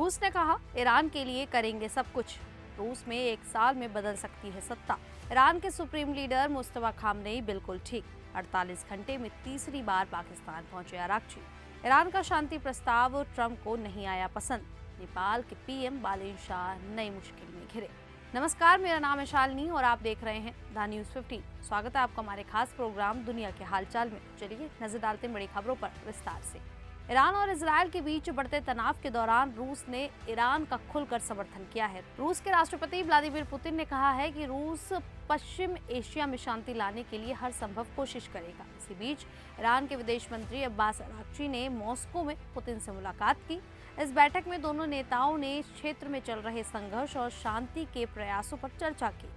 रूस ने कहा, ईरान के लिए करेंगे सब कुछ। रूस में 1 साल में बदल सकती है सत्ता। ईरान के सुप्रीम लीडर मुस्तफा खामनेई बिल्कुल ठीक। 48 घंटे में तीसरी बार पाकिस्तान पहुंचे आरागची। ईरान का शांति प्रस्ताव ट्रंप को नहीं आया पसंद। नेपाल के पीएम बालेन शाह नई मुश्किल में घिरे। नमस्कार, मेरा नाम है शालिनी और आप देख रहे हैं द न्यूज़ 15। स्वागत है आपका हमारे खास प्रोग्राम दुनिया के हालचाल में। चलिए नजर डालते हैं बड़ी खबरों पर विस्तार से। ईरान और इजरायल के बीच बढ़ते तनाव के दौरान रूस ने ईरान का खुलकर समर्थन किया है। रूस के राष्ट्रपति व्लादिमीर पुतिन ने कहा है कि रूस पश्चिम एशिया में शांति लाने के लिए हर संभव कोशिश करेगा। इसी बीच ईरान के विदेश मंत्री अब्बास अरागची ने मॉस्को में पुतिन से मुलाकात की। इस बैठक में दोनों नेताओं ने क्षेत्र में चल रहे संघर्ष और शांति के प्रयासों पर चर्चा की।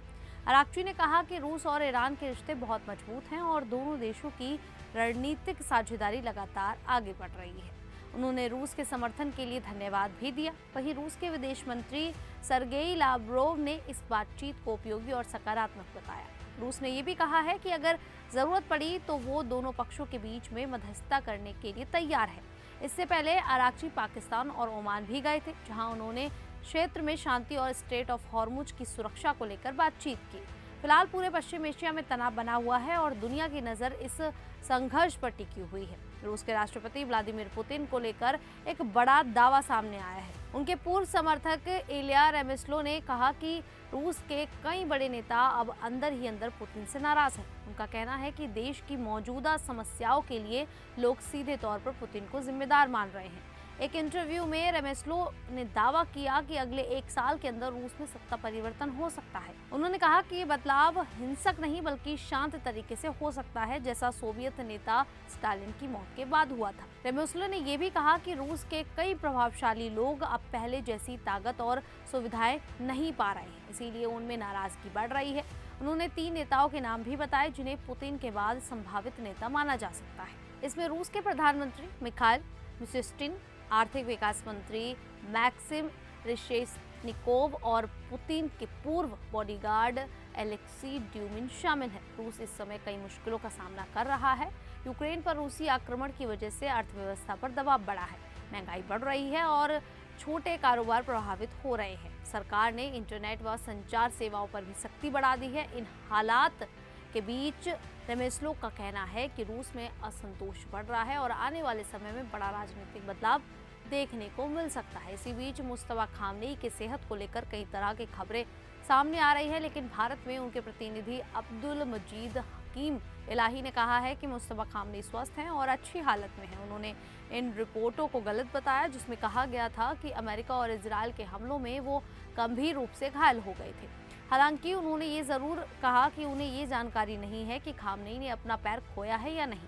अरागची ने कहा कि रूस और ईरान के रिश्ते बहुत मजबूत हैं और दोनों देशों की रणनीतिक साझेदारी लगातार आगे बढ़ रही है। उन्होंने रूस के समर्थन के लिए धन्यवाद भी दिया। वहीं रूस के विदेश मंत्री सर्गेई लाव्रोव ने इस बातचीत को उपयोगी और सकारात्मक बताया। रूस ने ये भी कहा है कि अगर जरूरत पड़ी तो वो दोनों पक्षों के बीच में मध्यस्थता करने के लिए तैयार है। इससे पहले अरागची पाकिस्तान और ओमान भी गए थे, जहां उन्होंने क्षेत्र में शांति और स्ट्रेट ऑफ हॉर्मुज की सुरक्षा को लेकर बातचीत की। फिलहाल पूरे पश्चिम एशिया में तनाव बना हुआ है और दुनिया की नज़र इस संघर्ष पर टिकी हुई है। रूस के राष्ट्रपति व्लादिमीर पुतिन को लेकर एक बड़ा दावा सामने आया है। उनके पूर्व समर्थक इलिया रेमेस्लो ने कहा कि रूस के कई बड़े नेता अब अंदर ही अंदर पुतिन से नाराज हैं। उनका कहना है कि देश की मौजूदा समस्याओं के लिए लोग सीधे तौर पर पुतिन को जिम्मेदार मान रहे हैं। एक इंटरव्यू में रेमेस्लो ने दावा किया कि अगले 1 साल के अंदर रूस में सत्ता परिवर्तन हो सकता है। उन्होंने कहा कि ये बदलाव हिंसक नहीं बल्कि शांत तरीके से हो सकता है, जैसा सोवियत नेता स्टालिन की मौत के बाद हुआ था। रेमेस्लो ने यह भी कहा कि रूस के कई प्रभावशाली लोग अब पहले जैसी ताकत और सुविधाएं नहीं पा रहे हैं, इसीलिए उनमें नाराजगी बढ़ रही है। उन्होंने 3 नेताओं के नाम भी बताए जिन्हें पुतिन के बाद संभावित नेता माना जा सकता है। इसमें रूस के प्रधानमंत्री मिखाइल मिशुस्टिन, आर्थिक विकास मंत्री मैक्सिम रेशेनिकोव और पुतिन के पूर्व बॉडीगार्ड एलेक्सी ड्यूमिन शामिल हैं। रूस इस समय कई मुश्किलों का सामना कर रहा है। यूक्रेन पर रूसी आक्रमण की वजह से अर्थव्यवस्था पर दबाव बढ़ा है, महंगाई बढ़ रही है और छोटे कारोबार प्रभावित हो रहे हैं। सरकार ने इंटरनेट व संचार सेवाओं पर भी सख्ती बढ़ा दी है। इन हालात के बीच रेमेस्लो का कहना है कि रूस में असंतोष बढ़ रहा है और आने वाले समय में बड़ा राजनीतिक बदलाव देखने को मिल सकता है। इसी बीच मुस्तफा खामनेई के सेहत को लेकर कई तरह की खबरें सामने आ रही है, लेकिन भारत में उनके प्रतिनिधि अब्दुल मजीद हकीम इलाही ने कहा है कि मुस्तफा खामनेई स्वस्थ हैं और अच्छी हालत में हैं। उन्होंने इन रिपोर्टों को गलत बताया जिसमें कहा गया था कि अमेरिका और इजरायल के हमलों में वो गंभीर रूप से घायल हो गए थे। हालांकि उन्होंने ये जरूर कहा कि उन्हें ये जानकारी नहीं है कि खामनेई ने अपना पैर खोया है या नहीं।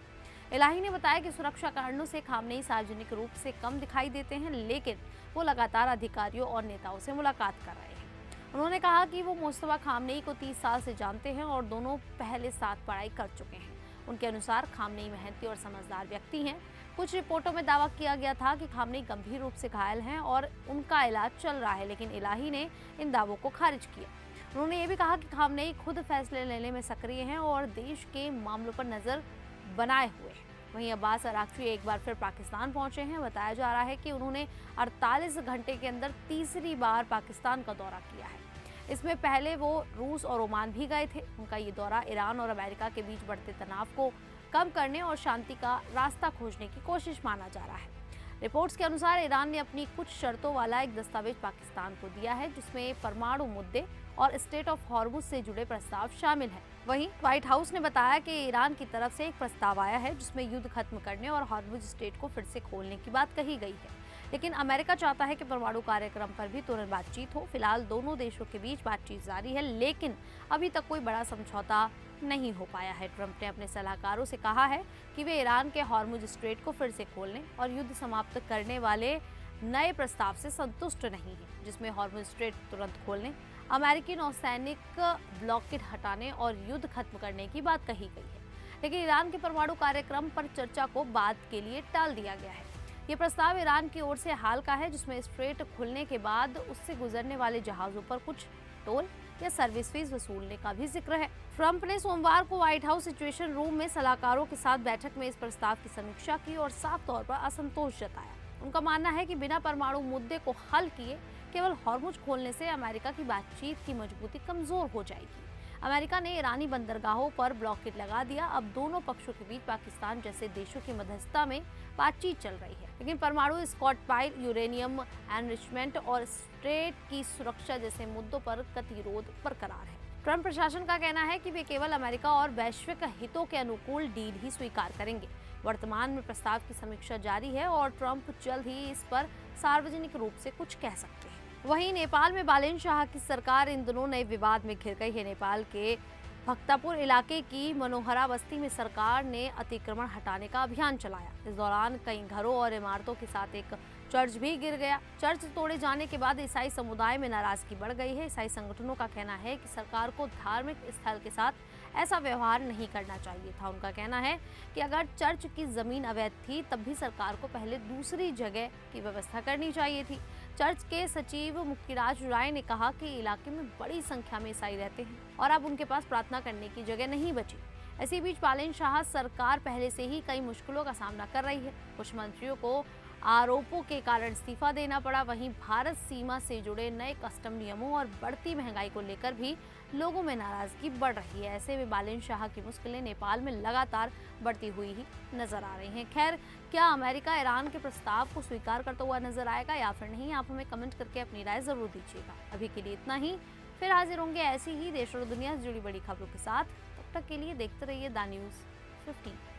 इलाही ने बताया कि सुरक्षा कारणों से खामनेई सार्वजनिक रूप से कम दिखाई देते हैं, लेकिन वो लगातार अधिकारियों और नेताओं से मुलाकात कर रहे हैं। उन्होंने कहा कि वो मुस्तफा खामनेई को 30 साल से जानते हैं और दोनों पहले साथ पढ़ाई कर चुके हैं। उनके अनुसार खामनेई मेहनती और समझदार व्यक्ति हैं। कुछ रिपोर्टों में दावा किया गया था कि खामनेई गंभीर रूप से घायल हैं और उनका इलाज चल रहा है, लेकिन इलाही ने इन दावों को खारिज किया। उन्होंने ये भी कहा कि खामनेई खुद फैसले लेने में सक्रिय हैं और देश के मामलों पर नजर बनाए हुए हैं। वहीं अब्बास अरागची एक बार फिर पाकिस्तान पहुंचे हैं। बताया जा रहा है कि उन्होंने 48 घंटे के अंदर तीसरी बार पाकिस्तान का दौरा किया है। इसमें पहले वो रूस और ओमान भी गए थे। उनका ये दौरा ईरान और अमेरिका के बीच बढ़ते तनाव को कम करने और शांति का रास्ता खोजने की कोशिश माना जा रहा है। रिपोर्ट्स के अनुसार ईरान ने अपनी कुछ शर्तों वाला एक दस्तावेज पाकिस्तान को दिया है, जिसमें परमाणु मुद्दे और स्टेट ऑफ हॉर्मुज से जुड़े प्रस्ताव शामिल हैं। वहीं व्हाइट हाउस ने बताया कि ईरान की तरफ से एक प्रस्ताव आया है जिसमें युद्ध खत्म करने और हॉर्मुज स्टेट को फिर से खोलने की बात कही गई है, लेकिन अमेरिका चाहता है कि परमाणु कार्यक्रम पर भी तुरंत बातचीत हो। फिलहाल दोनों देशों के बीच बातचीत जारी है, लेकिन अभी तक कोई बड़ा समझौता नहीं हो पाया है। ट्रंप ने अपने सलाहकारों से कहा है कि वे ईरान के हॉर्मुज स्ट्रेट को फिर से खोलने और युद्ध समाप्त करने वाले नए प्रस्ताव से संतुष्ट नहीं है, जिसमें हॉर्मुज स्ट्रेट तुरंत खोलने, अमेरिकी नौसैनिक ब्लॉकेड हटाने और युद्ध खत्म करने की बात कही गई है। लेकिन ईरान के परमाणु कार्यक्रम पर चर्चा को बाद के लिए टाल दिया गया है। ये प्रस्ताव ईरान की ओर से हाल का है, जिसमें स्ट्रेट खुलने के बाद उससे गुजरने वाले जहाजों पर कुछ टोल या सर्विस फीस वसूलने का भी जिक्र है। ट्रंप ने सोमवार को व्हाइट हाउस सिचुएशन रूम में सलाहकारों के साथ बैठक में इस प्रस्ताव की समीक्षा की और साफ तौर पर असंतोष जताया। उनका मानना है कि बिना परमाणु मुद्दे को हल किए केवल हॉर्मुज खोलने से अमेरिका की बातचीत की मजबूती कमजोर हो जाएगी। अमेरिका ने ईरानी बंदरगाहों पर ब्लॉकेट लगा दिया। अब दोनों पक्षों के बीच पाकिस्तान जैसे देशों की मध्यस्थता में बातचीत चल रही है, लेकिन परमाणु स्टॉकपाइल, यूरेनियम एनरिचमेंट और स्ट्रेट की सुरक्षा जैसे मुद्दों पर गतिरोध बरकरार है। ट्रंप प्रशासन का कहना है कि वे केवल अमेरिका और वैश्विक हितों के अनुकूल डील ही स्वीकार करेंगे। वर्तमान में प्रस्ताव की समीक्षा जारी है और ट्रंप जल्द ही इस पर सार्वजनिक रूप से कुछ कह सकते हैं। वहीं नेपाल में बालेन शाह की सरकार इन दिनों नए विवाद में घिर गई है। नेपाल के भक्तापुर इलाके की मनोहरा बस्ती में सरकार ने अतिक्रमण हटाने का अभियान चलाया। इस दौरान कई घरों और इमारतों के साथ एक चर्च भी गिर गया। चर्च तोड़े जाने के बाद ईसाई समुदाय में नाराजगी बढ़ गई है। ईसाई संगठनों का कहना है कि सरकार को धार्मिक स्थल के साथ ऐसा व्यवहार नहीं करना चाहिए था। उनका कहना है कि अगर चर्च की जमीन अवैध थी तब भी सरकार को पहले दूसरी जगह की व्यवस्था करनी चाहिए थी। चर्च के सचिव मुक्तिराज राय ने कहा कि इलाके में बड़ी संख्या में ईसाई रहते हैं और अब उनके पास प्रार्थना करने की जगह नहीं बची। इसी बीच बालेन शाह सरकार पहले से ही कई मुश्किलों का सामना कर रही है। कुछ मंत्रियों को आरोपों के कारण इस्तीफा देना पड़ा। वहीं भारत सीमा से जुड़े नए कस्टम नियमों और बढ़ती महंगाई को लेकर भी लोगों में नाराजगी बढ़ रही है। ऐसे में बालेन शाह की मुश्किलें नेपाल में लगातार बढ़ती हुई ही नजर आ रही हैं। खैर, क्या अमेरिका ईरान के प्रस्ताव को स्वीकार करता हुआ नजर आएगा या फिर नहीं, आप हमें कमेंट करके अपनी राय जरूर दीजिएगा। अभी के लिए इतना ही, फिर हाजिर होंगे ऐसी ही देश और दुनिया से जुड़ी बड़ी खबरों के साथ। तब तक के लिए देखते रहिए द न्यूज़ 15।